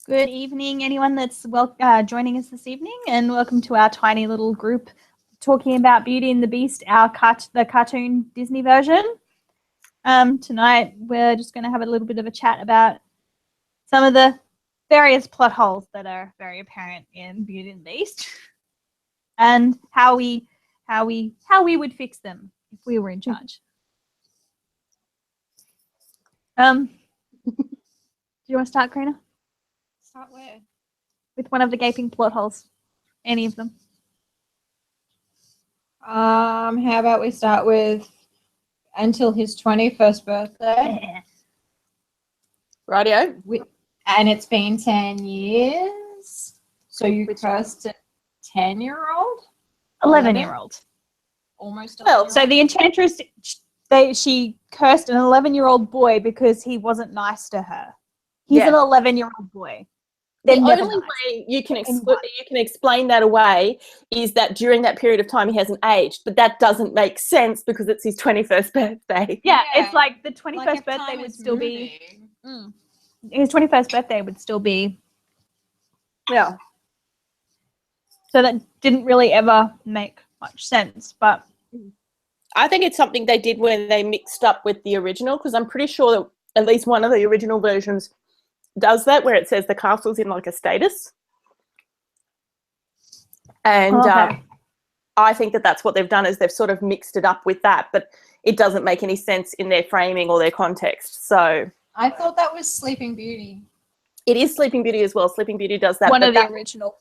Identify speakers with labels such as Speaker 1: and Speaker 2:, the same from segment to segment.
Speaker 1: Good evening, anyone that's joining us this evening, and welcome to our tiny little group talking about Beauty and the Beast, the cartoon Disney version. Tonight, we're just going to have a little bit of a chat about some of the various plot holes that are very apparent in Beauty and the Beast, and how we would fix them if we were in charge. Do you want to start, Karina?
Speaker 2: Start where?
Speaker 1: With one of the gaping plot holes. Any of them.
Speaker 2: How about we start with until his 21st birthday.
Speaker 3: Rightio.
Speaker 2: And it's been 10 years. So you cursed a 10-year-old?
Speaker 1: 11-year-old.
Speaker 2: Almost 11.
Speaker 1: Well, so the Enchantress, she cursed an 11-year-old boy because he wasn't nice to her. He's an 11-year-old boy.
Speaker 3: The only way you can explain that away is that during that period of time he hasn't aged, but that doesn't make sense because it's his 21st birthday.
Speaker 1: Yeah, it's like the 21st birthday would still be. His 21st birthday would still be.
Speaker 3: Yeah.
Speaker 1: So that didn't really ever make much sense, but.
Speaker 3: I think it's something they did when they mixed up with the original, because I'm pretty sure that at least one of the original versions does that, where it says the castle's in like a status. And I think that that's what they've done, is they've sort of mixed it up with that, but it doesn't make any sense in their framing or their context. So
Speaker 2: I thought that was Sleeping Beauty.
Speaker 3: It is Sleeping Beauty as well. Sleeping Beauty does that.
Speaker 1: One of the original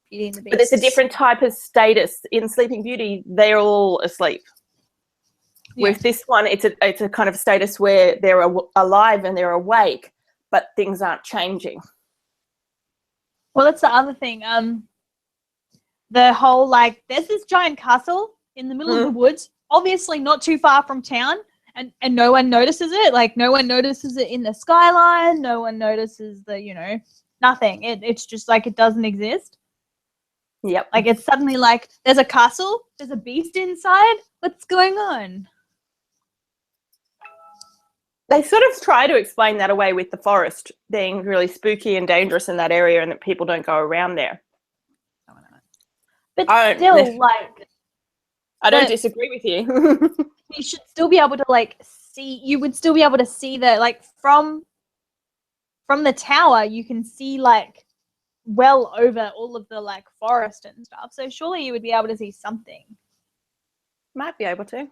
Speaker 1: Beauty and the Beast.
Speaker 3: But it's a different type of status. In Sleeping Beauty, they're all asleep. Yeah. With this one, it's a kind of status where they're alive and they're awake, but things aren't changing.
Speaker 1: Well, that's the other thing. The whole, like, there's this giant castle in the middle of the woods, obviously not too far from town, and no one notices it. Like, no one notices it in the skyline. No one notices the, nothing. It's just like it doesn't exist.
Speaker 3: Yep.
Speaker 1: Like, it's suddenly like, there's a castle, there's a beast inside. What's going on?
Speaker 3: They sort of try to explain that away with the forest being really spooky and dangerous in that area, and that people don't go around there.
Speaker 1: But still, like...
Speaker 3: I don't disagree with you.
Speaker 1: You should still be able to, like, see... You would still be able to see the, like, from the tower, you can see, like, well over all of the, like, forest and stuff. So surely you would be able to see something.
Speaker 3: Might be able to.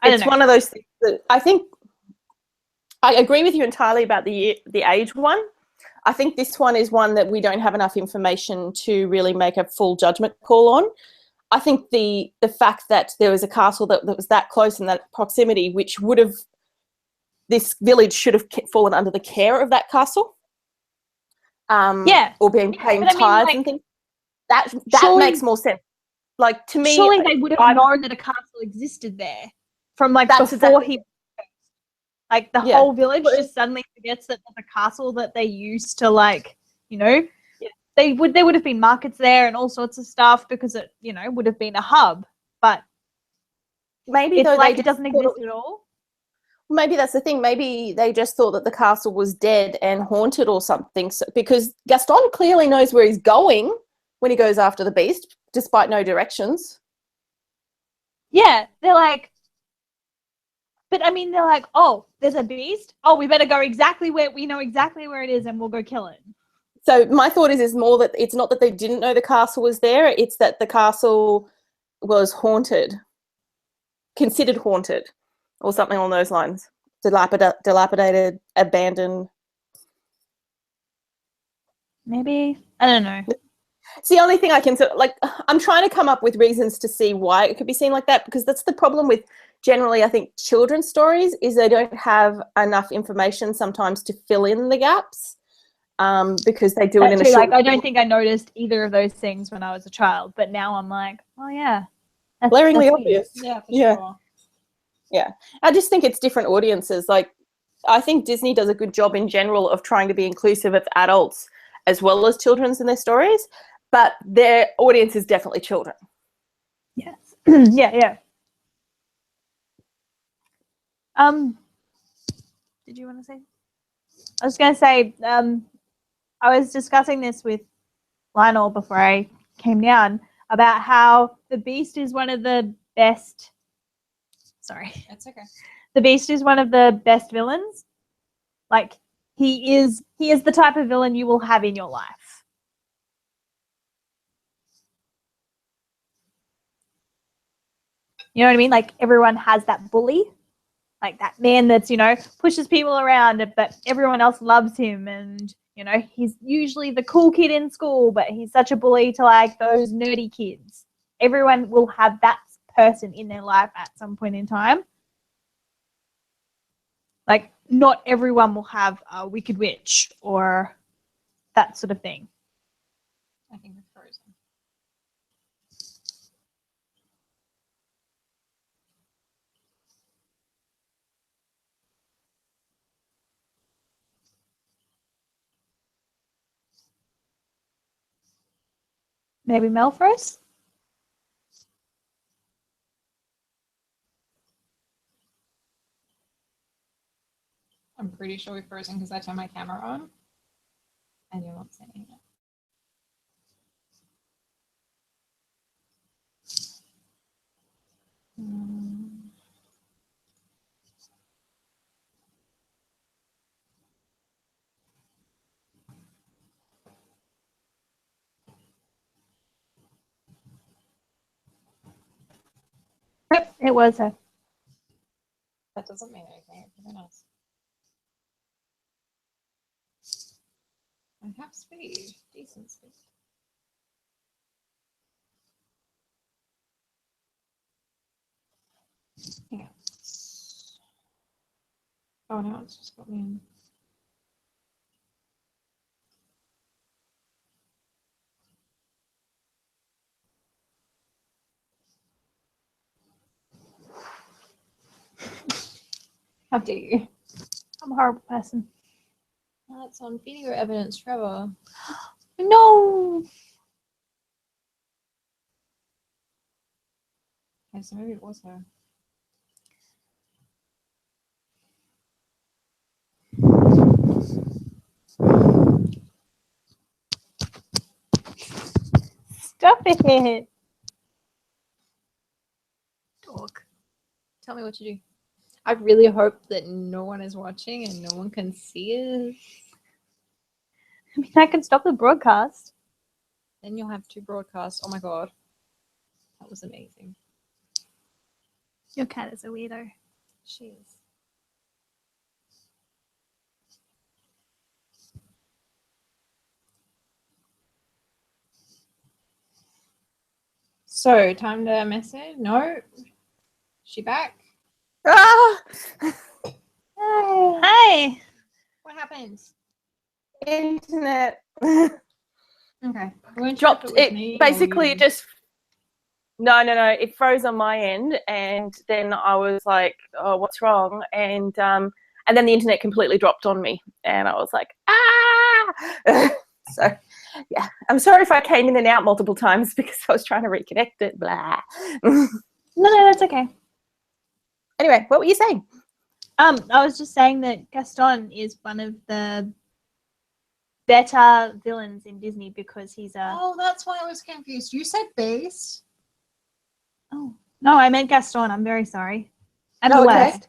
Speaker 1: It's
Speaker 3: one of those things that I think I agree with you entirely about the age one. I think this one is one that we don't have enough information to really make a full judgment call on. I think the fact that there was a castle that was that close in that proximity, which would have, this village should have fallen under the care of that castle. Or being paying tithes and things. That makes more sense. Like, to me,
Speaker 1: surely they would have known that a castle existed there. From, like, before he... Like, the whole village just suddenly forgets that there's a castle that they used to, like, there would have been markets there and all sorts of stuff because it, would have been a hub. But
Speaker 3: maybe
Speaker 1: it's like it doesn't exist at all.
Speaker 3: Maybe that's the thing. Maybe they just thought that the castle was dead and haunted or something. So, because Gaston clearly knows where he's going when he goes after the beast, despite no directions.
Speaker 1: Yeah, they're like... But, I mean, they're like, oh, there's a beast? Oh, we better go exactly where... We know exactly where it is and we'll go kill it.
Speaker 3: So my thought is more that it's not that they didn't know the castle was there. It's that the castle was haunted. Considered haunted. Or something along those lines. Dilapidated, abandoned.
Speaker 1: Maybe. I don't know.
Speaker 3: It's the only thing I can... I'm trying to come up with reasons to see why it could be seen like that, because that's the problem with... Generally, I think children's stories is they don't have enough information sometimes to fill in the gaps because they do it in a short...
Speaker 1: I don't think I noticed either of those things when I was a child, but now I'm like, oh, yeah.
Speaker 3: Glaringly obvious.
Speaker 2: Yeah, for sure.
Speaker 3: Yeah. I just think it's different audiences. Like, I think Disney does a good job in general of trying to be inclusive of adults as well as children's in their stories, but their audience is definitely children.
Speaker 1: Yes. Yeah. Did you want to say? I was going to say, I was discussing this with Lionel before I came down about how the Beast is one of the best. Sorry.
Speaker 2: That's okay.
Speaker 1: The Beast is one of the best villains. Like, he is the type of villain you will have in your life. You know what I mean? Like, everyone has that bully. Like, that man that's, pushes people around, but everyone else loves him. And, he's usually the cool kid in school, but he's such a bully to, like, those nerdy kids. Everyone will have that person in their life at some point in time. Like, not everyone will have a Wicked Witch or that sort of thing.
Speaker 2: I think we're frozen.
Speaker 1: Maybe Mel froze?
Speaker 2: I'm pretty sure we're frozen because I turned my camera on and you're not saying it.
Speaker 1: Yep, it was her.
Speaker 2: That doesn't mean anything. It's very nice. I have speed. Decent speed. Hang on. Oh no, it's just got me in. How dare you?
Speaker 1: I'm a horrible person.
Speaker 2: That's on video evidence, Trevor.
Speaker 1: No!
Speaker 2: Okay, so maybe it was her.
Speaker 1: Stop it!
Speaker 2: Dog. Tell me what to do. I really hope that no one is watching and no one can see us.
Speaker 1: I mean, I can stop the broadcast.
Speaker 2: Then you'll have two broadcasts. Oh my god. That was amazing.
Speaker 1: Your cat is a weirdo.
Speaker 2: She is. So, time to message? No? She back?
Speaker 3: Ah!
Speaker 1: Hi!
Speaker 2: What happened?
Speaker 3: Internet.
Speaker 2: Okay. You
Speaker 3: Dropped
Speaker 2: with
Speaker 3: it.
Speaker 2: me or
Speaker 3: Basically,
Speaker 2: you?
Speaker 3: it just. No. It froze on my end, and then I was like, "Oh, what's wrong?" And then the internet completely dropped on me, and I was like, "Ah!" So, yeah, I'm sorry if I came in and out multiple times because I was trying to reconnect it. Blah.
Speaker 1: No, that's okay.
Speaker 3: Anyway, what were you saying?
Speaker 1: I was just saying that Gaston is one of the better villains in Disney because he's a...
Speaker 2: Oh, that's why I was confused. You said Beast.
Speaker 1: Oh, no, I meant Gaston. I'm very sorry. I'm the
Speaker 3: Okay.
Speaker 1: worst.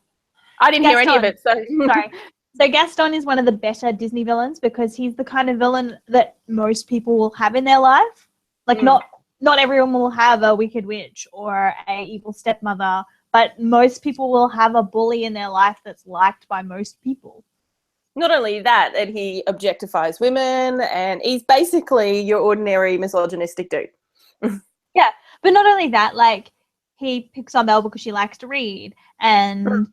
Speaker 3: I didn't hear any of it, so
Speaker 1: Sorry. So Gaston is one of the better Disney villains because he's the kind of villain that most people will have in their life. Like not everyone will have a Wicked Witch or a evil stepmother, but most people will have a bully in their life that's liked by most people.
Speaker 3: Not only that, and he objectifies women, and he's basically your ordinary misogynistic dude.
Speaker 1: Yeah, but not only that, like he picks on Belle because she likes to read, and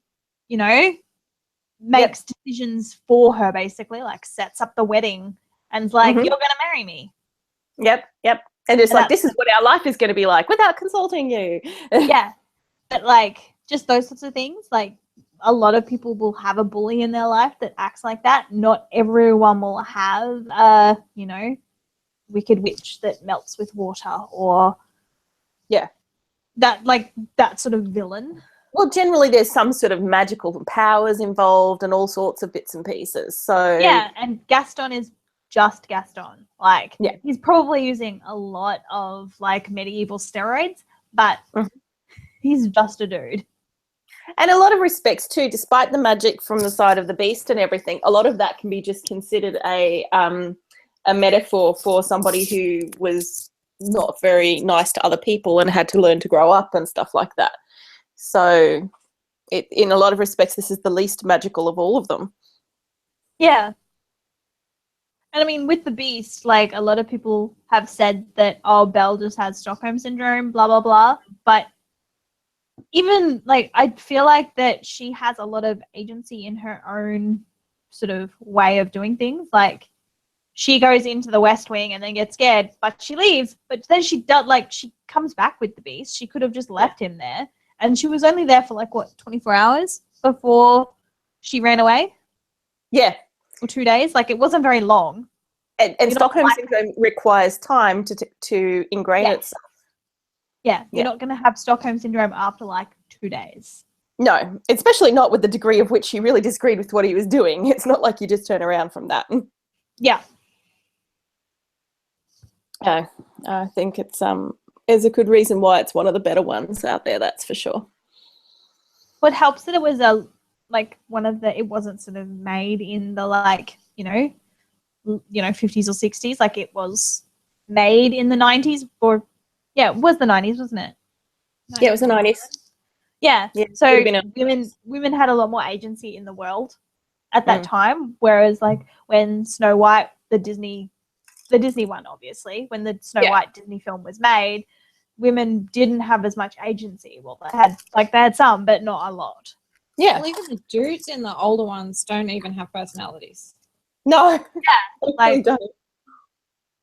Speaker 1: makes decisions for her, basically, like sets up the wedding and's like, you're gonna marry me.
Speaker 3: Yep. And just like, this is what our life is going to be like without consulting you.
Speaker 1: Yeah, but like just those sorts of things, like a lot of people will have a bully in their life that acts like that. Not everyone will have a Wicked Witch that melts with water or that sort of villain.
Speaker 3: Well, generally there's some sort of magical powers involved and all sorts of bits and pieces. So
Speaker 1: Yeah, and Gaston is just Gaston. Like,
Speaker 3: Yeah.
Speaker 1: he's probably using a lot of like medieval steroids, but
Speaker 3: Mhm.
Speaker 1: he's just a dude.
Speaker 3: And a lot of respects too, despite the magic from the side of the beast and everything, a lot of that can be just considered a metaphor for somebody who was not very nice to other people and had to learn to grow up and stuff like that. So in a lot of respects, this is the least magical of all of them.
Speaker 1: Yeah. And I mean, with the beast, like, a lot of people have said that, oh, Belle just has Stockholm syndrome, blah, blah, blah. But even, like, I feel like that she has a lot of agency in her own sort of way of doing things. Like, she goes into the West Wing and then gets scared, but she leaves. But then she does, like, she comes back with the beast. She could have just left him there. And she was only there for, like, what, 24 hours before she ran away?
Speaker 3: Yeah.
Speaker 1: Or 2 days? Like, it wasn't very long.
Speaker 3: And
Speaker 1: You're not
Speaker 3: Stockholm
Speaker 1: like-
Speaker 3: syndrome requires time to ingrain
Speaker 1: Yeah.
Speaker 3: itself.
Speaker 1: Yeah, you're
Speaker 3: Yeah.
Speaker 1: not going to have Stockholm syndrome after, like, 2 days.
Speaker 3: No, especially not with the degree of which he really disagreed with what he was doing. It's not like you just turn around from that.
Speaker 1: Yeah.
Speaker 3: I think there's a good reason why it's one of the better ones out there, that's for sure.
Speaker 1: What helps that it was it wasn't sort of made in the, like, 50s or 60s. Like, it was made in the 90s, or it was the 90s, wasn't it?
Speaker 3: Yeah, it was the 90s.
Speaker 1: Yeah.
Speaker 3: Yeah,
Speaker 1: So
Speaker 3: it would've been
Speaker 1: women had a lot more agency in the world at that time, whereas, like, when Snow White, the Disney one, obviously, when the Snow White Disney film was made, women didn't have as much agency. Well, they had some, but not a lot.
Speaker 3: Yeah.
Speaker 2: Well, even the dudes in the older ones don't even have personalities.
Speaker 3: No.
Speaker 1: Yeah. Like,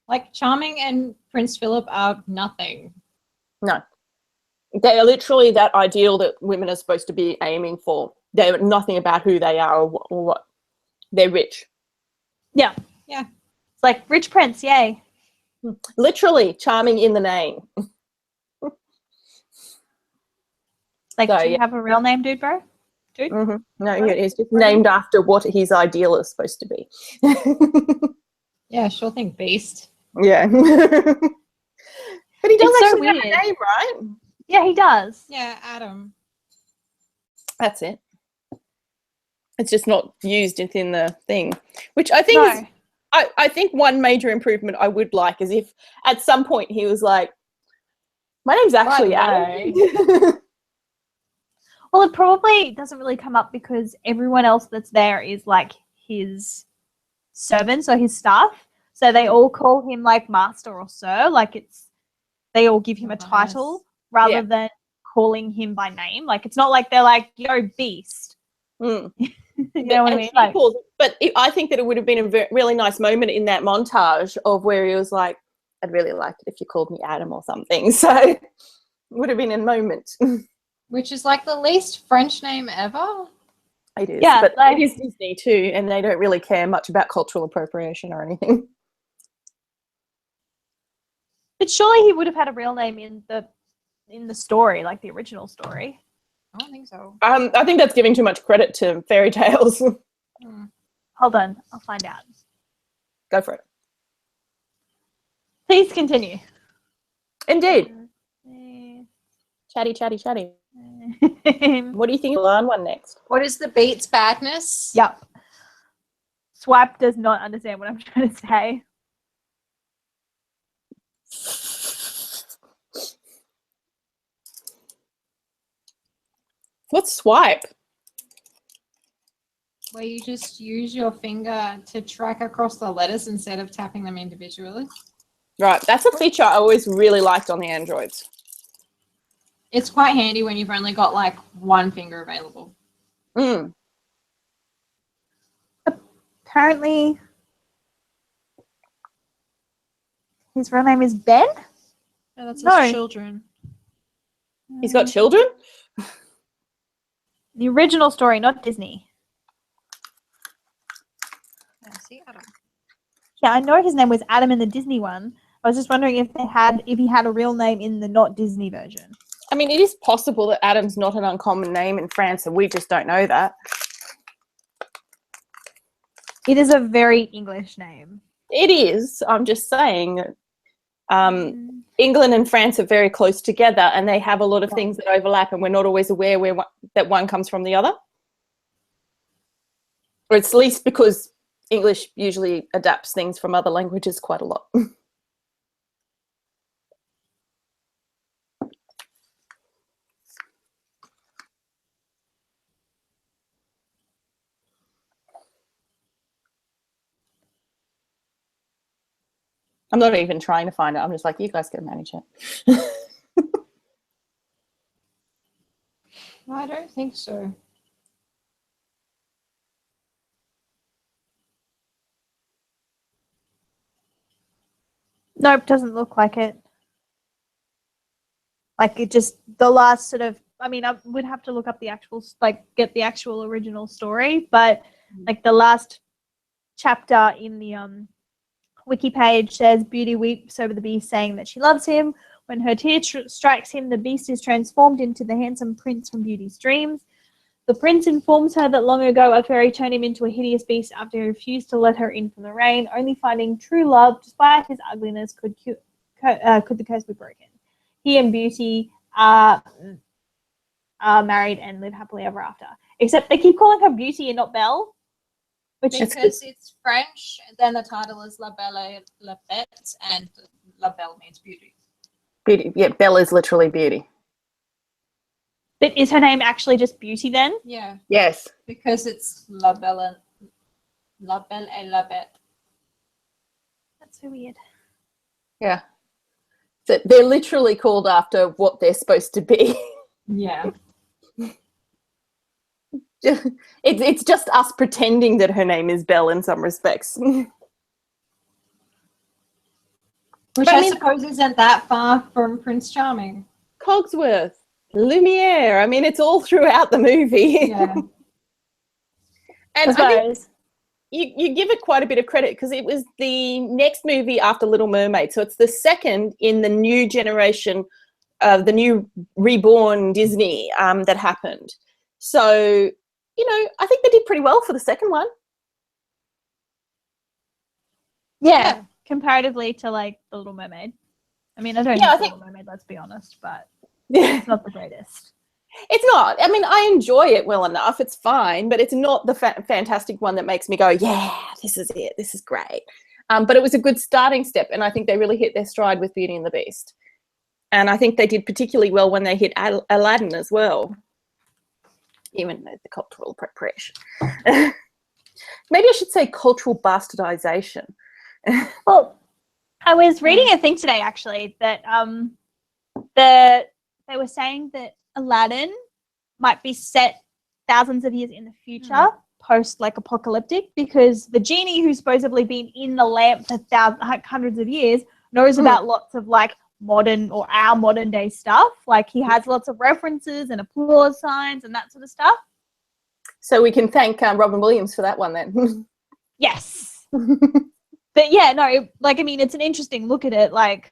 Speaker 2: Like, Charming and Prince Philip are nothing.
Speaker 3: No. They are literally that ideal that women are supposed to be aiming for. They're nothing about who they are or what. They're rich.
Speaker 1: yeah.
Speaker 2: Yeah.
Speaker 1: It's like, rich prince, yay.
Speaker 3: Literally charming in the name.
Speaker 1: Like,
Speaker 3: So,
Speaker 1: do you
Speaker 3: yeah.
Speaker 1: have a real name, dude, bro? Dude?
Speaker 3: No, it's just named after what his ideal is supposed to be.
Speaker 2: Yeah, sure thing, Beast.
Speaker 3: Yeah. But he does
Speaker 1: It's so
Speaker 3: actually have a
Speaker 1: weird.
Speaker 3: name, right?
Speaker 1: Yeah, he does.
Speaker 2: Yeah, Adam.
Speaker 3: That's it. It's just not used within the thing, which I think is, I think one major improvement I would like is if at some point he was like, my name's actually Adam.
Speaker 1: Well, it probably doesn't really come up because everyone else that's there is, like, his servants or his staff. So they all call him, like, master or sir. Like, they all give him a title rather than calling him by name. Like, it's not like they're like, yo, Beast.
Speaker 3: Mm.
Speaker 1: You know what I mean? Like,
Speaker 3: I think that it would have been a really nice moment in that montage of where he was like, I'd really like it if you called me Adam or something. So it would have been a moment.
Speaker 2: Which is like the least French name ever.
Speaker 3: It is.
Speaker 1: Yeah,
Speaker 3: but
Speaker 1: like,
Speaker 3: it is Disney too, and they don't really care much about cultural appropriation or anything.
Speaker 1: but surely he would have had a real name in the story, like the original story.
Speaker 2: I don't think so.
Speaker 3: I think that's giving too much credit to fairy tales.
Speaker 1: Hold on, I'll find out.
Speaker 3: Go for it.
Speaker 1: Please continue.
Speaker 3: Indeed. Chatty, chatty, chatty. What do you think of the line one next?
Speaker 2: What is the Beats badness?
Speaker 1: Yep. Swipe does not understand what I'm trying to say.
Speaker 3: What's swipe?
Speaker 2: Where you just use your finger to track across the letters instead of tapping them individually.
Speaker 3: Right, that's a feature I always really liked on the Androids.
Speaker 2: It's quite handy when you've only got like one finger available.
Speaker 3: Mm.
Speaker 1: Apparently, his real name is Ben?
Speaker 2: No, that's
Speaker 1: No.
Speaker 2: his children.
Speaker 3: He's got children?
Speaker 1: The original story, not Disney.
Speaker 2: Yeah, see, Adam.
Speaker 1: Yeah, I know his name was Adam in the Disney one. I was just wondering if he had a real name in the not Disney version.
Speaker 3: I mean, it is possible that Adam's not an uncommon name in France and we just don't know that.
Speaker 1: It is a very English name.
Speaker 3: It is. I'm just saying that England and France are very close together and they have a lot of things that overlap and we're not always aware that one comes from the other. Or it's at least because English usually adapts things from other languages quite a lot. I'm not even trying to find it. I'm just like, you guys can manage it.
Speaker 2: I don't think so.
Speaker 1: Nope, doesn't look like it. Like it just, the last sort of, I mean, I would have to look up the actual, like get the actual original story, but like the last chapter in the wiki page says Beauty weeps over the beast saying that she loves him. When her tear strikes him, the beast is transformed into the handsome prince from Beauty's dreams. The prince informs her that long ago a fairy turned him into a hideous beast after he refused to let her in from the rain. Only finding true love, despite his ugliness, could the curse be broken. He and Beauty are married and live happily ever after. Except they keep calling her Beauty and not Belle.
Speaker 2: Because it's French, then the title is La Belle et la Bête, and La Belle means beauty.
Speaker 3: Beauty. Yeah, Belle is literally beauty.
Speaker 1: But is her name actually just Beauty then?
Speaker 2: Yeah.
Speaker 3: Yes.
Speaker 2: Because it's La Belle et la Bête.
Speaker 1: That's so weird.
Speaker 3: Yeah. So they're literally called after what they're supposed to be.
Speaker 2: Yeah.
Speaker 3: It's just us pretending that her name is Belle in some respects.
Speaker 2: Which I suppose isn't that far from Prince Charming.
Speaker 3: Cogsworth, Lumiere. I mean, it's all throughout the movie.
Speaker 2: Yeah.
Speaker 3: And I think you give it quite a bit of credit because it was the next movie after Little Mermaid. So it's the second in the new generation of the new reborn Disney that happened. So, you know, I think they did pretty well for the second one.
Speaker 1: Yeah, comparatively to like The Little Mermaid. I mean, I don't know The Little Mermaid, let's be honest, but it's not the greatest.
Speaker 3: It's not. I mean, I enjoy it well enough. It's fine, but it's not the fantastic one that makes me go, yeah, this is it. This is great. But it was a good starting step, and I think they really hit their stride with Beauty and the Beast. And I think they did particularly well when they hit Aladdin as well, even though the cultural appropriation. Maybe I should say cultural bastardization.
Speaker 1: Well, I was reading a thing today, actually, that they were saying that Aladdin might be set thousands of years in the future, post like apocalyptic, because the genie who's supposedly been in the lamp for hundreds of years knows about lots of like modern or our modern day stuff. Like he has lots of references and applause signs and that sort of stuff.
Speaker 3: So we can thank Robin Williams for that one then.
Speaker 1: Yes. But yeah, no, like, I mean, it's an interesting look at it. Like,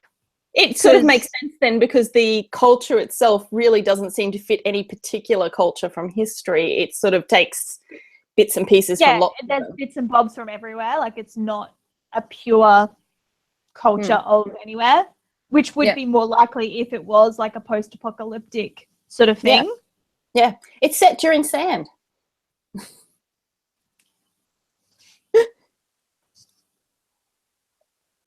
Speaker 3: it sort of makes sense then because the culture itself really doesn't seem to fit any particular culture from history. It sort of takes bits and pieces from lots.
Speaker 1: Yeah, there's bits and bobs from everywhere. Like, it's not a pure culture of anywhere, which would be more likely if it was like a post-apocalyptic sort of thing.
Speaker 3: Yeah. It's set during sand.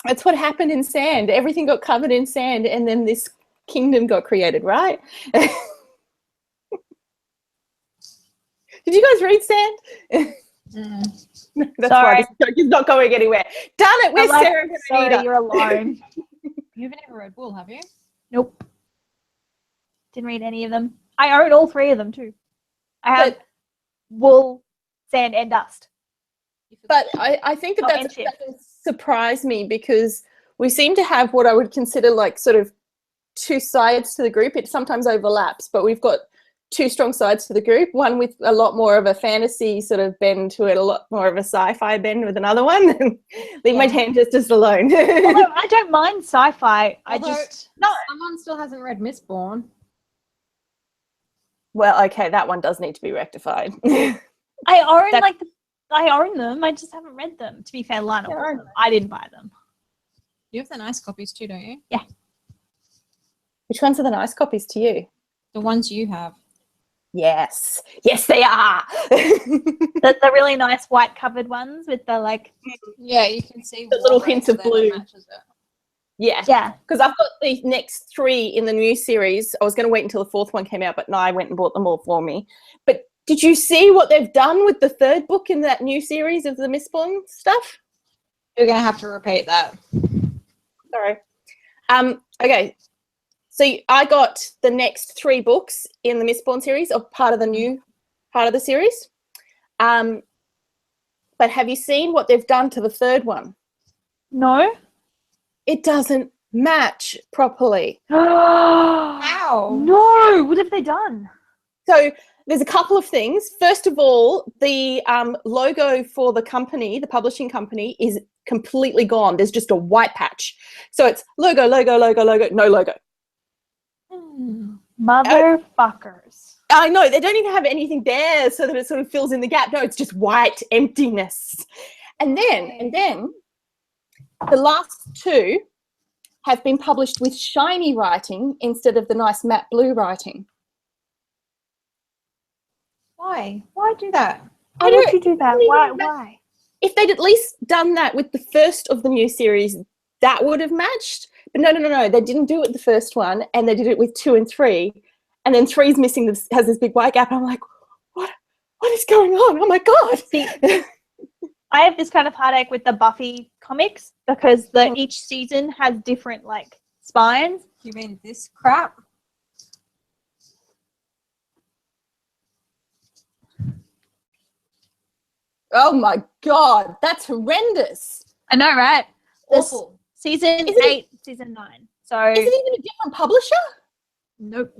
Speaker 3: That's what happened in sand. Everything got covered in sand and then this kingdom got created, right? Did you guys read Sand? That's
Speaker 1: Sorry.
Speaker 3: why this joke is not going anywhere. Darn it, where's Sarah?
Speaker 1: Sorry, you're alone.
Speaker 2: You haven't ever read Wool, have you?
Speaker 1: Nope. Didn't read any of them. I own all three of them too. I have Wool, Sand, and Dust.
Speaker 3: But I think that doesn't surprise me because we seem to have what I would consider like sort of two sides to the group. It sometimes overlaps, but we've got two strong sides to the group, one with a lot more of a fantasy sort of bend to it, a lot more of a sci-fi bend with another one. Leave my tangents alone.
Speaker 1: Although I don't mind sci-fi.
Speaker 2: Someone still hasn't read Mistborn.
Speaker 3: Well, okay, that one does need to be rectified.
Speaker 1: I own
Speaker 3: That-
Speaker 1: I own them. I just haven't read them. To be fair, Lana
Speaker 3: Yeah,
Speaker 1: bought them. I didn't buy them.
Speaker 2: You have the nice copies too, don't you?
Speaker 3: Which ones are the nice copies to you?
Speaker 2: The ones you have.
Speaker 3: Yes. Yes, they are.
Speaker 1: The really nice white covered ones with the like.
Speaker 2: Yeah, you can see
Speaker 3: The little hints of blue.
Speaker 2: Matches it.
Speaker 3: Yeah.
Speaker 1: Yeah.
Speaker 3: Because I've got the next 3 in the new series. I was going to wait until the 4th one came out, but Nye went and bought them all for me. But did you see what they've done with the 3rd book in that new series of the Mistborn stuff?
Speaker 2: You're gonna have to repeat that.
Speaker 3: Sorry. Okay. So I got the next 3 books in the Mistborn series of part of the new part of the series. But have you seen what they've done to the 3rd one?
Speaker 1: No.
Speaker 3: It doesn't match properly.
Speaker 2: How?
Speaker 1: No. What have they done?
Speaker 3: So there's a couple of things. First of all, the logo for the company, the publishing company, is completely gone. There's just a white patch. So it's logo, logo, logo, logo, no logo.
Speaker 1: Motherfuckers.
Speaker 3: I know, they don't even have anything there so that it sort of fills in the gap. No, it's just white emptiness. And then the last 2 have been published with shiny writing instead of the nice matte blue writing.
Speaker 2: Why? Why do that?
Speaker 1: Why would you do that? Why?
Speaker 3: If they'd at least done that with the first of the new series, that would have matched. But no. They didn't do it with the first one, and they did it with 2 and 3. And then 3's missing, has this big white gap. And I'm like, what is going on? Oh, my God.
Speaker 1: See, I have this kind of heartache with the Buffy comics because each season has different, like, spines.
Speaker 2: You mean this crap?
Speaker 3: Oh, my God. That's horrendous.
Speaker 1: I know, right?
Speaker 2: Awful.
Speaker 1: Season
Speaker 3: Isn't
Speaker 1: 8, season 9. So,
Speaker 3: Is it even a different publisher?
Speaker 1: nope.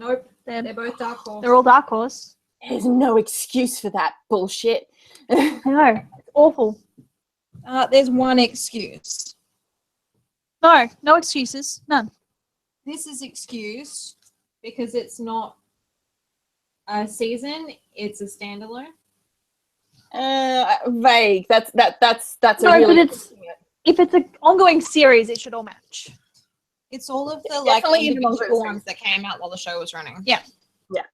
Speaker 2: They're both Dark Horse.
Speaker 1: They're all Dark Horse.
Speaker 3: There's no excuse for that bullshit.
Speaker 1: I know. It's awful.
Speaker 2: There's one excuse.
Speaker 1: No excuses. None.
Speaker 2: This is excused because it's not a season; it's a standalone.
Speaker 3: Vague. That's
Speaker 1: No,
Speaker 3: a really.
Speaker 1: but if it's an ongoing series, it should all match.
Speaker 2: It's all of the
Speaker 3: It's
Speaker 2: like
Speaker 3: definitely
Speaker 2: individual
Speaker 3: individual
Speaker 2: ones that came out while the show was running.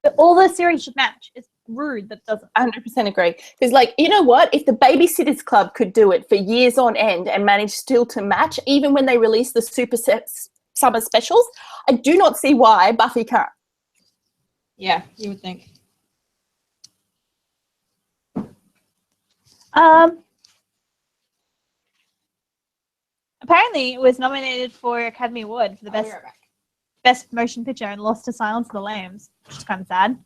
Speaker 1: But all the series should match. It's rude that doesn't.
Speaker 3: 100% agree. Because, like, you know what? If the Babysitters Club could do it for years on end and manage still to match, even when they release the super summer specials, I do not see why Buffy can't.
Speaker 2: Yeah, you would think.
Speaker 1: Apparently, it was nominated for Academy Award for the
Speaker 2: I'll be right back.
Speaker 1: best motion picture and lost to Silence of the Lambs, which is kind of sad.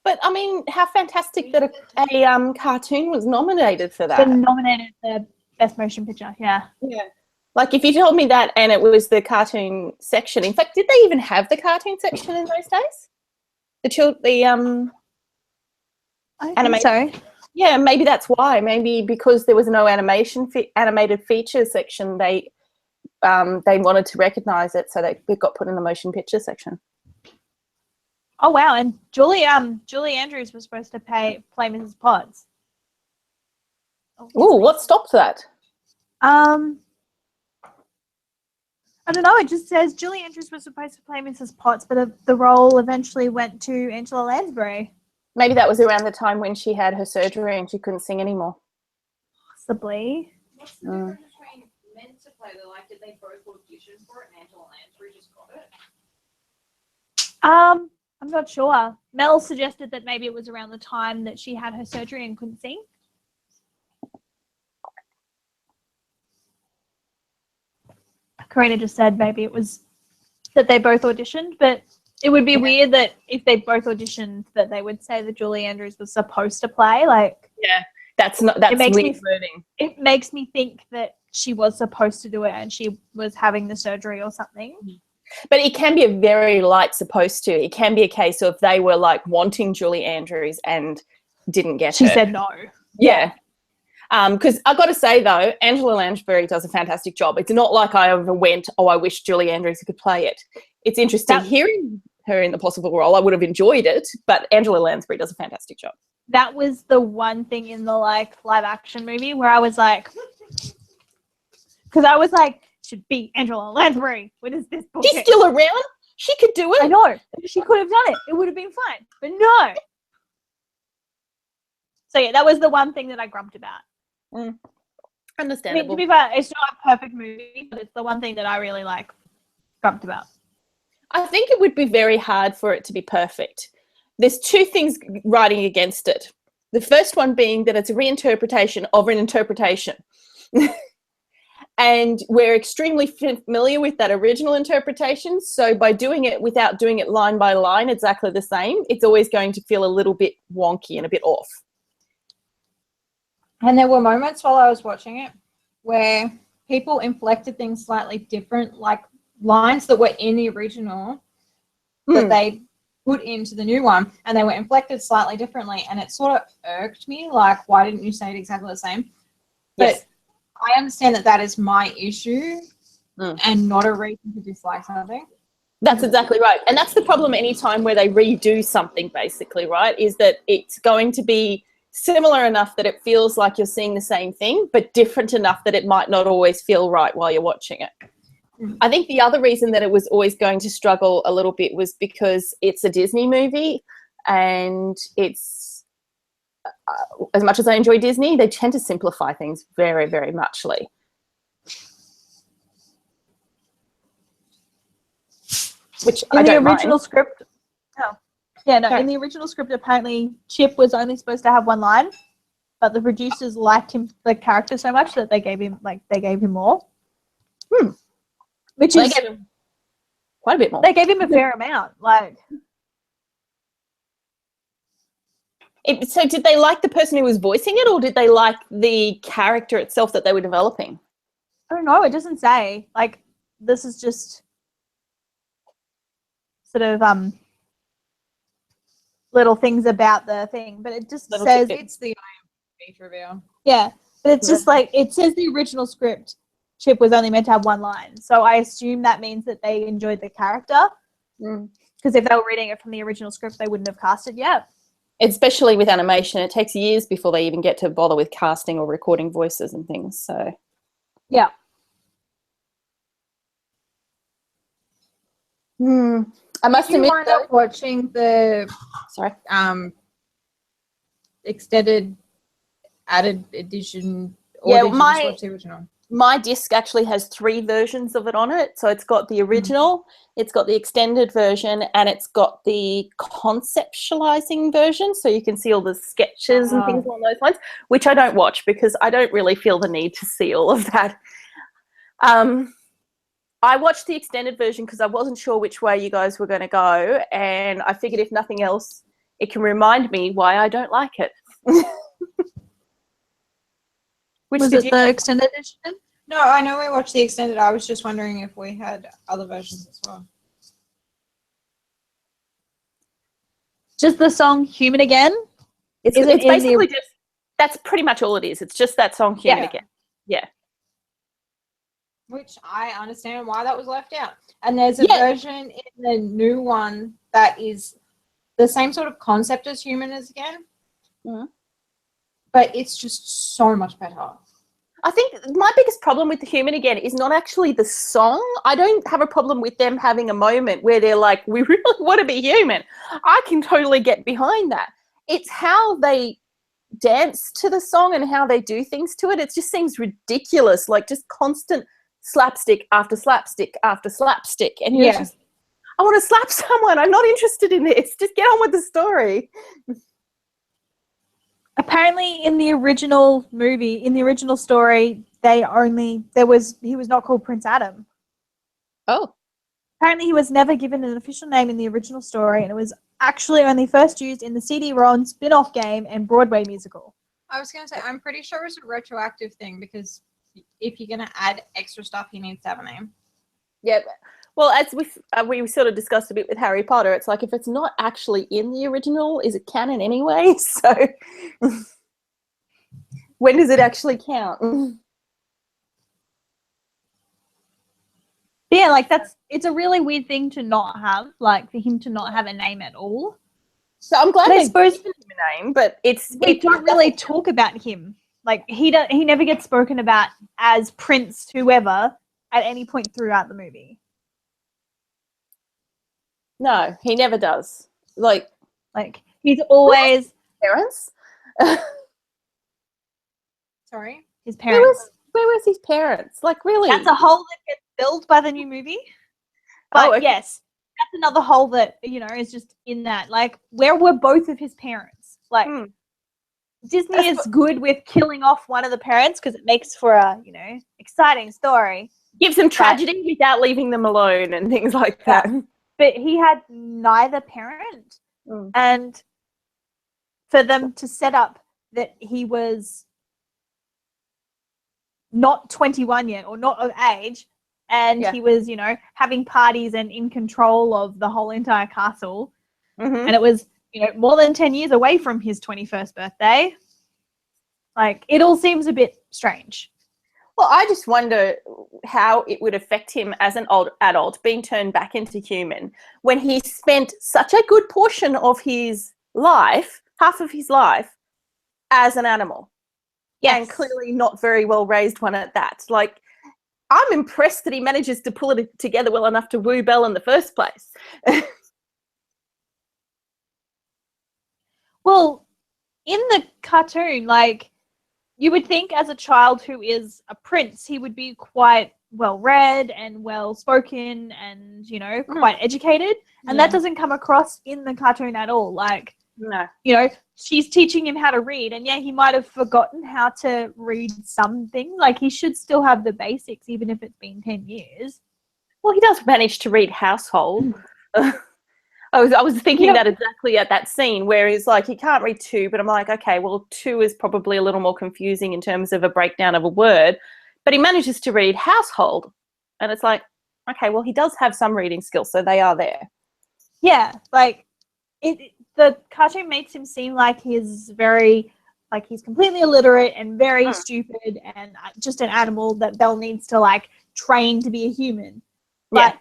Speaker 3: But, I mean, how fantastic that a cartoon was nominated for that.
Speaker 1: Been nominated for best motion picture. Yeah.
Speaker 3: Yeah. Like, if you told me that and it was the cartoon section. In fact, did they even have the cartoon section in those days?
Speaker 1: I
Speaker 3: Animation.
Speaker 1: think so.
Speaker 3: Yeah, maybe that's why. Maybe because there was no animated feature section, they wanted to recognise it, so they got put in the motion picture section.
Speaker 1: Oh wow! And Julie Andrews was supposed to play Mrs. Potts.
Speaker 3: Ooh, what stopped that?
Speaker 1: I don't know. It just says Julie Andrews was supposed to play Mrs. Potts, but the role eventually went to Angela Lansbury.
Speaker 3: Maybe that was around the time when she had her surgery and she couldn't sing anymore.
Speaker 1: Possibly.
Speaker 2: What's the difference between meant to play? Like, did they both audition for it and Angela Lansbury just got it?
Speaker 1: I'm not sure. Mel suggested that maybe it was around the time that she had her surgery and couldn't sing. Karina just said maybe it was that they both auditioned, but it would be weird that if they both auditioned that they would say that Julie Andrews was supposed to play. Like,
Speaker 3: yeah, that's weird wording.
Speaker 1: It makes me think that she was supposed to do it and she was having the surgery or something.
Speaker 3: But it can be a very light supposed to. It can be a case of they were like wanting Julie Andrews and didn't get her.
Speaker 1: She said no.
Speaker 3: Yeah. Because I got to say, though, Angela Lansbury does a fantastic job. It's not like I ever went, oh, I wish Julie Andrews could play it. It's interesting. her in the possible role. I would have enjoyed it, but Angela Lansbury does a fantastic job.
Speaker 1: That was the one thing in the like live action movie where I was like, because I was like, should be Angela Lansbury. What is this bullshit?
Speaker 3: She's still around. She could do it.
Speaker 1: I know. She could have done it. It would have been fine. But no. So yeah, that was the one thing that I grumped about. I mean,
Speaker 3: Understandable.
Speaker 1: to be fair, it's not a perfect movie, but it's the one thing that I really like grumped about.
Speaker 3: I think it would be very hard for it to be perfect. There's two things writing against it. The first one being that it's a reinterpretation of an interpretation. And we're extremely familiar with that original interpretation. So by doing it without doing it line by line exactly the same, it's always going to feel a little bit wonky and a bit off.
Speaker 2: And there were moments while I was watching it where people inflected things slightly different, like lines that were in the original that they put into the new one, and they were inflected slightly differently. And it sort of irked me, like, why didn't you say it exactly the same? But
Speaker 3: Yes.
Speaker 2: I understand that that is my issue and not a reason to dislike something.
Speaker 3: That's exactly right. And that's the problem anytime where they redo something, basically, right, is that it's going to be similar enough that it feels like you're seeing the same thing, but different enough that it might not always feel right while you're watching it. I think the other reason that it was always going to struggle a little bit was because it's a Disney movie, and it's, as much as I enjoy Disney, they tend to simplify things very, very muchly. Which
Speaker 1: In
Speaker 3: I
Speaker 1: the
Speaker 3: don't
Speaker 1: original
Speaker 3: mind.
Speaker 1: script, in
Speaker 3: Sorry.
Speaker 1: the original script, apparently Chip was only supposed to have one line, but the producers liked him, the character, so much that they gave him more. Which
Speaker 3: They
Speaker 1: is
Speaker 3: gave him quite a bit more.
Speaker 1: they gave him a fair amount. Like,
Speaker 3: So did they like the person who was voicing it, or did they like the character itself that they were developing?
Speaker 1: I don't know. It doesn't say. Like, this is just sort of little things about the thing, but it just
Speaker 3: Little
Speaker 1: says
Speaker 3: tidbits.
Speaker 2: It's the IMDb reveal.
Speaker 1: yeah. But it's just like it says the original script. Chip was only meant to have one line, so I assume that means that they enjoyed the character. Because if they were reading it from the original script, they wouldn't have cast it yet.
Speaker 3: Especially with animation, it takes years before they even get to bother with casting or recording voices and things. So
Speaker 1: Yeah.
Speaker 3: I must
Speaker 2: Did you
Speaker 3: admit,
Speaker 2: wind
Speaker 3: though,
Speaker 2: up watching the
Speaker 3: sorry,
Speaker 2: extended added edition, or
Speaker 3: Yeah,
Speaker 2: did you just watch the original?
Speaker 3: my disc actually has 3 versions of it on it. So it's got the original, it's got the extended version, and it's got the conceptualizing version. So you can see all the sketches and things along those lines, which I don't watch because I don't really feel the need to see all of that. I watched the extended version because I wasn't sure which way you guys were going to go, and I figured if nothing else, it can remind me why I don't like it. Which
Speaker 1: Was
Speaker 3: did
Speaker 1: it
Speaker 3: you?
Speaker 1: the extended edition?
Speaker 2: No, I know we watched the extended. I was just wondering if we had other versions as well.
Speaker 1: Just the song "Human Again."
Speaker 3: It's
Speaker 1: Is it in
Speaker 3: basically just, that's pretty much all it is. It's just that song Human Again. Yeah.
Speaker 2: Which I understand why that was left out. And there's a
Speaker 3: Yeah.
Speaker 2: version in the new one that is the same sort of concept as Human Again. But it's just so much better.
Speaker 3: I think my biggest problem with the Human Again is not actually the song. I don't have a problem with them having a moment where they're like, we really want to be human. I can totally get behind that. It's how they dance to the song and how they do things to it. It just seems ridiculous, like just constant slapstick after slapstick after slapstick. And you're just, I want to slap someone. I'm not interested in this. Just get on with the story.
Speaker 1: Apparently, in the original movie, in the original story, he was not called Prince Adam.
Speaker 3: Oh.
Speaker 1: Apparently, he was never given an official name in the original story, and it was actually only first used in the CD-ROM spin-off game and Broadway musical.
Speaker 2: I was going to say, I'm pretty sure it's a retroactive thing because if you're going to add extra stuff, he needs to have a name.
Speaker 3: Yeah. Well, as we sort of discussed a bit with Harry Potter, it's like if it's not actually in the original, is it canon anyway? So when does it actually count?
Speaker 1: Yeah, like it's a really weird thing to not have, like for him to not have a name at all.
Speaker 3: So I'm glad
Speaker 1: But I
Speaker 3: they've
Speaker 1: suppose
Speaker 3: given him a name, but
Speaker 1: they don't really talk about him. Like he never gets spoken about as Prince whoever at any point throughout the movie.
Speaker 3: No, he never does. Like
Speaker 1: He's always
Speaker 3: parents.
Speaker 2: Sorry.
Speaker 1: his parents.
Speaker 3: Where was his parents? Like, really?
Speaker 1: That's a hole that gets filled by the new movie. But
Speaker 3: okay.
Speaker 1: yes, that's another hole that, is just in that. Like, where were both of his parents? Like, Disney is good with killing off one of the parents because it makes for a, exciting story.
Speaker 3: Gives them tragedy without leaving them alone and things like that.
Speaker 1: But he had neither parent. And for them to set up that he was not 21 yet or not of age, and he was, having parties and in control of the whole entire castle, and it was, more than 10 years away from his 21st birthday. Like, it all seems a bit strange.
Speaker 3: Well, I just wonder how it would affect him as an old adult being turned back into human when he spent such a good portion of his life, half of his life, as an animal. Yes. And clearly not very well raised one at that. Like, I'm impressed that he manages to pull it together well enough to woo Belle in the first place.
Speaker 1: Well, in the cartoon, like, you would think as a child who is a prince, he would be quite well-read and well-spoken and, quite educated. And that doesn't come across in the cartoon at all. Like,
Speaker 3: no.
Speaker 1: She's teaching him how to read. And, yeah, he might have forgotten how to read something. Like, he should still have the basics, even if it's been 10 years.
Speaker 3: Well, he does manage to read household. I was thinking that exactly at that scene where he's like, he can't read 2, but I'm like, okay, well, 2 is probably a little more confusing in terms of a breakdown of a word, but he manages to read household. And it's like, okay, well, he does have some reading skills, so they are there.
Speaker 1: Yeah, like, the cartoon makes him seem like he's he's completely illiterate and very stupid and just an animal that Belle needs to, like, train to be a human. But,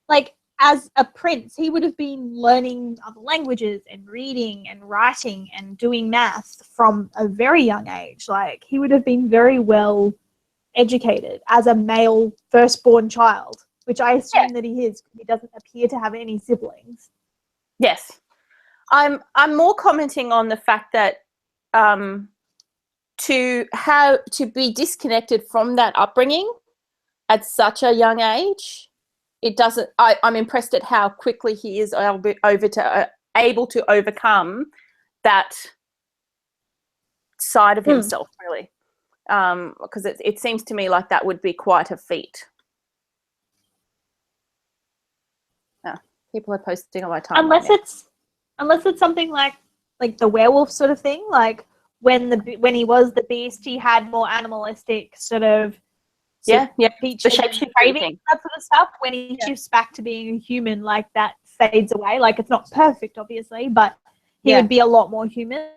Speaker 1: like, as a prince, he would have been learning other languages and reading and writing and doing math from a very young age. Like, he would have been very well educated as a male firstborn child, which I assume that he is because he doesn't appear to have any siblings.
Speaker 3: Yes. I'm more commenting on the fact that to be disconnected from that upbringing at such a young age, it doesn't. I'm impressed at how quickly he is able to overcome that side of himself, really, because it seems to me like that would be quite a feat. People are posting on my time.
Speaker 1: Unless it's something like the werewolf sort of thing, like when he was the beast, he had more animalistic sort of features,
Speaker 3: the shape-shifting
Speaker 1: craving, that sort of stuff. When he shifts back to being a human, like, that fades away. Like, it's not perfect, obviously, but he would be a lot more human.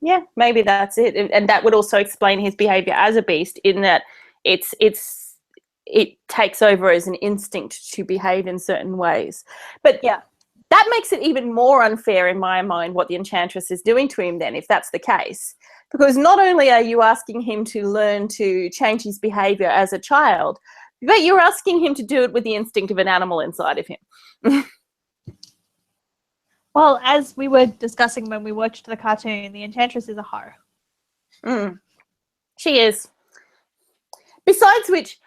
Speaker 3: Yeah, maybe that's it, and that would also explain his behavior as a beast in that it takes over as an instinct to behave in certain ways. But that makes it even more unfair in my mind what the Enchantress is doing to him then, if that's the case. Because not only are you asking him to learn to change his behavior as a child, but you're asking him to do it with the instinct of an animal inside of him.
Speaker 1: Well, as we were discussing when we watched the cartoon, the Enchantress is a hoe.
Speaker 3: She is. Besides which,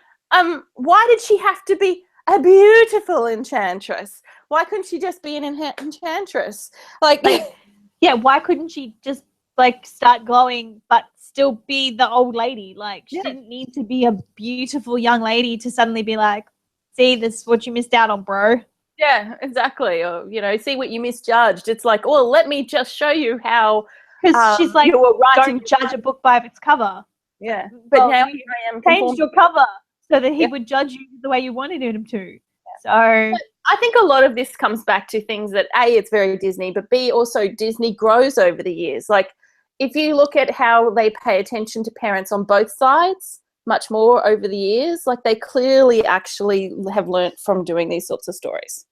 Speaker 3: why did she have to be a beautiful enchantress? Why couldn't she just be an enchantress? Like,
Speaker 1: why couldn't she just, like, start glowing but still be the old lady? Like, she didn't need to be a beautiful young lady to suddenly be like, see, this is what you missed out on, bro.
Speaker 3: Yeah, exactly. Or, see what you misjudged. It's like, well, let me just show you how.
Speaker 1: Because she's like,
Speaker 3: you were right,
Speaker 1: don't judge a book by its cover.
Speaker 3: Yeah, but now here I am.
Speaker 1: Changed your cover so that he would judge you the way you wanted him to. Yeah. So
Speaker 3: but I think a lot of this comes back to things that A, it's very Disney, but B, also Disney grows over the years. Like, if you look at how they pay attention to parents on both sides, much more over the years. Like they clearly actually have learnt from doing these sorts of stories.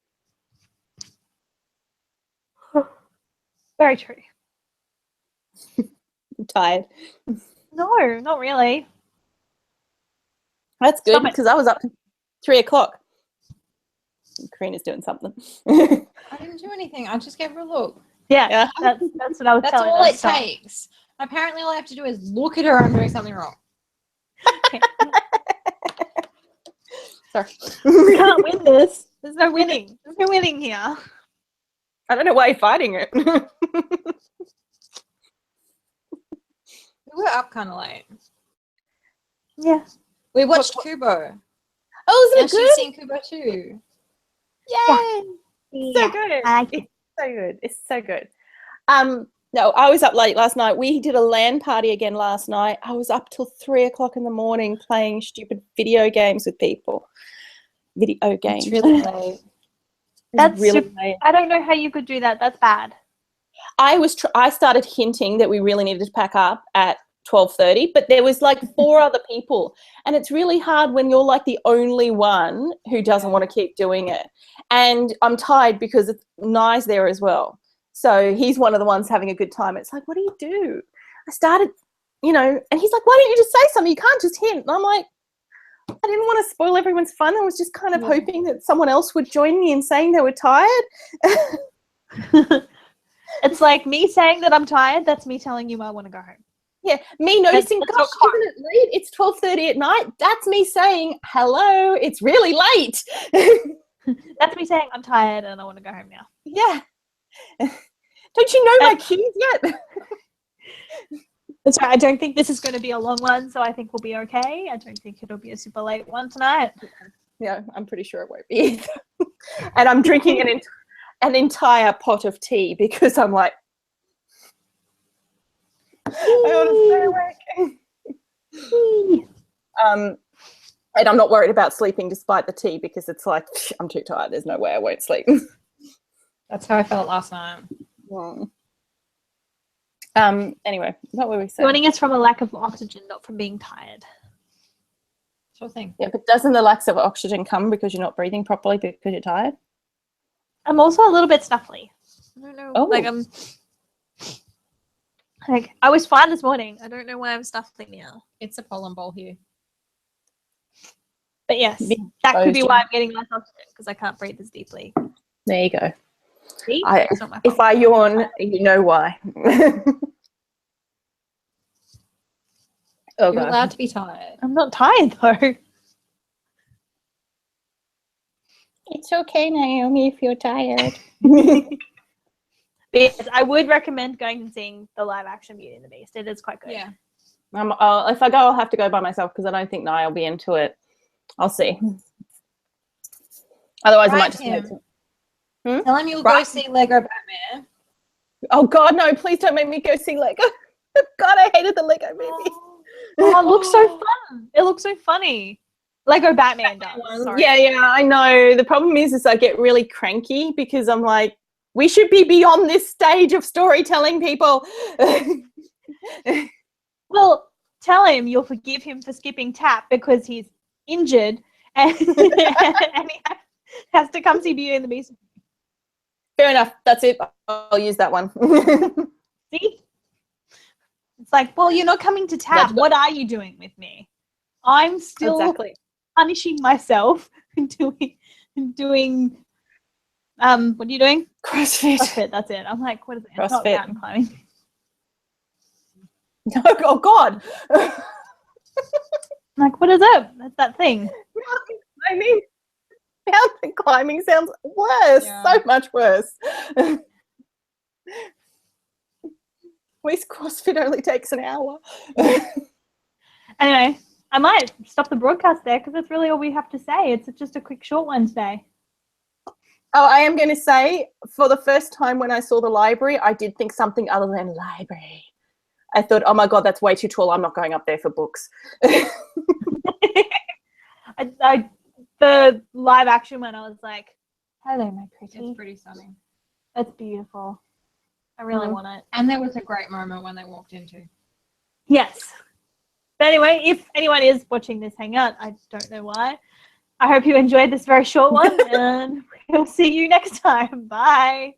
Speaker 1: Very true.
Speaker 3: I'm tired.
Speaker 1: No, not really.
Speaker 3: That's good
Speaker 1: Stop it.
Speaker 3: because I was up to 3 o'clock. Karina's doing something.
Speaker 2: I didn't do anything. I just gave her a look.
Speaker 1: Yeah, that's what I was
Speaker 2: That's
Speaker 1: telling
Speaker 2: all
Speaker 1: her.
Speaker 2: it takes. Apparently, all I have to do is look at her. I'm doing something wrong.
Speaker 3: Sorry.
Speaker 1: We can't win this. There's no winning. There's no winning here.
Speaker 3: I don't know why you're fighting it.
Speaker 2: We were up kind of late.
Speaker 1: Yeah.
Speaker 2: We watched Kubo.
Speaker 3: Oh,
Speaker 2: And
Speaker 3: is it
Speaker 2: she's
Speaker 3: good?
Speaker 2: seen Kubo too.
Speaker 3: Yay! So good.
Speaker 1: I like it.
Speaker 3: It's so good. It's so good. No, I was up late last night. We did a LAN party again last night. I was up till 3 o'clock in the morning playing stupid video games with people. Video games.
Speaker 2: It's really late.
Speaker 1: That's
Speaker 3: really late.
Speaker 1: I don't know how you could do that. That's bad.
Speaker 3: I started hinting that we really needed to pack up at 12:30, but there was like 4 other people, and it's really hard when you're like the only one who doesn't want to keep doing it. And I'm tired because Nye's there as well, so he's one of the ones having a good time. It's like, what do you do? I started, and he's like, why don't you just say something? You can't just hint. And I'm like, I didn't want to spoil everyone's fun. I was just kind of hoping that someone else would join me in saying they were tired.
Speaker 1: It's like me saying that I'm tired. That's me telling you I want to go home.
Speaker 3: Yeah, me noticing,
Speaker 1: That's
Speaker 3: gosh,
Speaker 1: not
Speaker 3: isn't it late? It's 12:30 at night. That's me saying, hello, it's really late.
Speaker 1: That's me saying I'm tired and I want to go home now.
Speaker 3: Yeah. Don't you know my cues yet?
Speaker 1: That's right. I don't think this is going to be a long one, so I think we'll be okay. I don't think it'll be a super late one tonight.
Speaker 3: Yeah, I'm pretty sure it won't be either. And I'm drinking an entire pot of tea because I'm like, I want to stay awake. And I'm not worried about sleeping despite the tea because it's like, I'm too tired. There's no way I won't sleep.
Speaker 2: That's how I felt last night.
Speaker 3: Anyway, what were we saying?
Speaker 1: Joining us from a lack of oxygen, not from being tired.
Speaker 2: Sure thing.
Speaker 3: Yeah, but doesn't the lack of oxygen come because you're not breathing properly because you're tired?
Speaker 1: I'm also a little bit stuffy. I don't know.
Speaker 3: Oh.
Speaker 1: Like I was fine this morning. I don't know why I'm stuffy now.
Speaker 2: It's a pollen bowl here.
Speaker 1: But yes, that could be why I'm getting less oxygen because I can't breathe as deeply.
Speaker 3: There you go.
Speaker 1: See? It's not my
Speaker 3: If
Speaker 1: fault.
Speaker 3: I yawn, you know why. Oh,
Speaker 2: You're
Speaker 3: God.
Speaker 2: allowed to be tired.
Speaker 1: I'm not tired though.
Speaker 3: It's okay, Naomi, if you're tired.
Speaker 1: But yes, I would recommend going and seeing the live action Beauty and the Beast. It is quite good.
Speaker 2: Yeah.
Speaker 3: If I go, I'll have to go by myself because I don't think Nia will be into it. I'll see. Otherwise, I might just wait.
Speaker 2: Tell him you'll go see Lego Batman.
Speaker 3: Oh, God, no, please don't make me go see Lego. God, I hated the Lego movie.
Speaker 1: Oh, it looks so fun. It looks so funny. Lego Batman does. Sorry.
Speaker 3: Yeah, I know. The problem is I get really cranky because I'm like, we should be beyond this stage of storytelling, people.
Speaker 1: Well, tell him you'll forgive him for skipping tap because he's injured and, and he has to come see Beauty and the Beast.
Speaker 3: Fair enough. That's it. I'll use that one.
Speaker 1: See? It's like, well, you're not coming to tap. What are you doing with me? I'm still punishing myself and doing what are you doing? CrossFit, that's it. I'm like, what is it? It's not mountain climbing.
Speaker 3: Oh, God.
Speaker 1: I'm like, what is it? That's that thing.
Speaker 3: Mountain climbing sounds worse.
Speaker 2: Yeah.
Speaker 3: So much worse. At least CrossFit only takes an hour.
Speaker 1: Anyway, I might stop the broadcast there because that's really all we have to say. It's just a quick short one today.
Speaker 3: Oh, I am going to say, for the first time when I saw the library, I did think something other than library. I thought, oh, my God, that's way too tall. I'm not going up there for books.
Speaker 1: The live action one, I was like, hello, my pretty.
Speaker 2: It's pretty stunning.
Speaker 1: That's beautiful. I really want it.
Speaker 2: And there was a great moment when they walked into.
Speaker 1: Yes. anyway, if anyone is watching this hangout, I don't know why. I hope you enjoyed this very short one, and we'll see you next time. Bye.